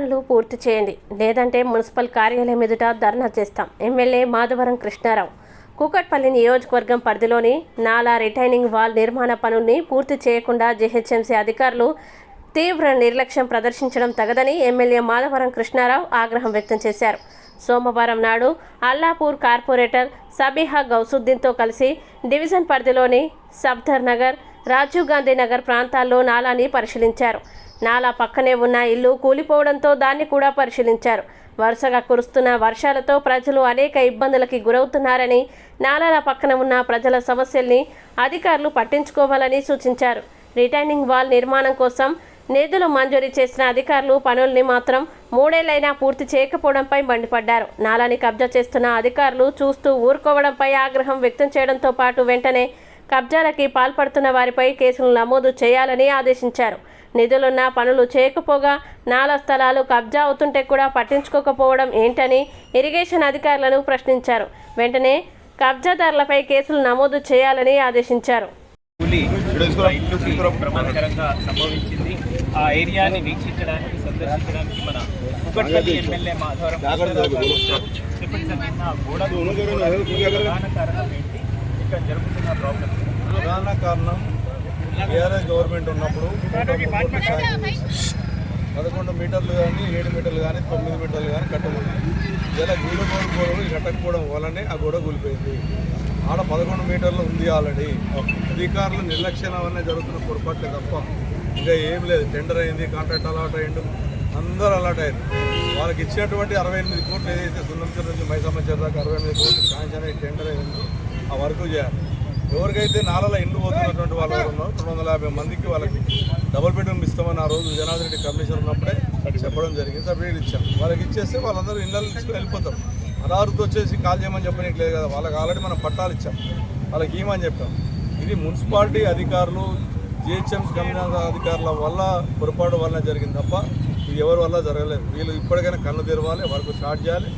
పనులు పూర్తి చేయండి, లేదంటే మున్సిపల్ కార్యాలయం ఎదుట ధర్నా చేస్తాం. ఎమ్మెల్యే మాధవరం కృష్ణారావు. కూకట్పల్లి నియోజకవర్గం పరిధిలోని నాలా రిటైనింగ్ వాల్ నిర్మాణ పనుల్ని పూర్తి చేయకుండా జీహెచ్ఎంసీ అధికారులు తీవ్ర నిర్లక్ష్యం ప్రదర్శించడం తగదని ఎమ్మెల్యే మాధవరం కృష్ణారావు ఆగ్రహం వ్యక్తం చేశారు. సోమవారం నాడు అల్లాపూర్ కార్పొరేటర్ సబీహా గౌసుద్దీన్తో కలిసి డివిజన్ పరిధిలోని సఫ్దర్ నగర్, రాజీవ్ గాంధీ నగర్ ప్రాంతాల్లో నాలాని పరిశీలించారు. నాలా పక్కనే ఉన్న ఇల్లు కూలిపోవడంతో దాన్ని కూడా పరిశీలించారు. వరుసగా కురుస్తున్న వర్షాలతో ప్రజలు అనేక ఇబ్బందులకి గురవుతున్నారని, నాలాల పక్కన ఉన్న ప్రజల సమస్యల్ని అధికారులు పట్టించుకోవాలని సూచించారు. రిటైనింగ్ వాల్ నిర్మాణం కోసం నిధులు మంజూరు చేసిన అధికారులు పనుల్ని మాత్రం 3 ఏళ్లైనా పూర్తి చేయకపోవడంపై మండిపడ్డారు. నాలాని కబ్జా చేస్తున్న అధికారులు చూస్తూ ఊరుకోవడంపై ఆగ్రహం వ్యక్తం చేయడంతో పాటు వెంటనే కబ్జాలకి పాల్పడుతున్న వారిపై కేసులు నమోదు చేయాలని ఆదేశించారు. నిధులున్న పనులు చేయకపోగా నాలా స్థలాలు కబ్జా అవుతుంటే కూడా పట్టించుకోకపోవడం ఏంటని ఇరిగేషన్ అధికారులను ప్రశ్నించారు. వెంటనే కబ్జాదారులపై కేసులు నమోదు చేయాలని ఆదేశించారు. ప్రమాదకరంగా సంభవించింది. ఆ ఏరియాని వీక్షించడానికి, సందర్శించడానికి మన కూకట్పల్లి ఎమ్మెల్యే మాధవరం ప్రధాన కారణం ఏంటి? ఇక్కడ జరుగుతున్న ప్రాబ్లం ప్రధాన కారణం టీఆర్ఎస్ గవర్నమెంట్ ఉన్నప్పుడు 11 మీటర్లు కానీ 7 మీటర్లు కానీ 9 మీటర్లు కానీ కట్టమని ఇలా గూడగోడు కట్టకపోవడం వల్లనే ఆ గోడ కూలిపోయింది. ఆడ 11 మీటర్లు ఉంది ఆల్రెడీ. అధికారులు నిర్లక్ష్యం వల్లనే జరుగుతున్న పొరపాట్లే తప్ప ఇంకా ఏం లేదు. టెండర్ అయింది, కాంట్రాక్ట్ అలాట్ అయ్యిండు, అందరూ అలాట్ అయ్యారు. వాళ్ళకి ఇచ్చినటువంటి 68 కోట్లు ఏదైతే సున్నంచర్ నుంచి మైసమ్మ దాకా 68 కోట్లు శాంక్షన్ అయ్యి టెండర్ అయిందో ఆ వర్క్ చేయాలి. ఎవరికైతే నాలలో ఇండ్లు పోతున్నటువంటి వాళ్ళు ఉన్నారో 250 మందికి వాళ్ళకి డబుల్ బెడ్రూమ్ ఇస్తామని ఆ రోజు జనార్దన్ రెడ్డి కమిషనర్ ఉన్నప్పుడే చెప్పడం జరిగింది. సర్టిఫికేట్ ఇచ్చాం. వాళ్ళకి ఇచ్చేస్తే వాళ్ళందరూ ఇళ్ళని తీసుకుని వెళ్ళిపోతారు. అదారుతో వచ్చేసి కాల్ చేయమని చెప్పడానికి లేదు కదా. వాళ్ళకి ఆల్రెడీ మనం పట్టాలు ఇచ్చాం, వాళ్ళకి ఏమని చెప్పాం. ఇది మున్సిపాలిటీ అధికారులు, జిహెచ్ఎంసీ కమిషనర్ అధికారుల వల్ల పొరపాటు వల్ల జరిగింది తప్ప ఇది ఎవరి వల్ల జరగలేదు. వీళ్ళు ఇప్పటికైనా కన్ను తెరవాలి, వర్క్ స్టార్ట్ చేయాలి.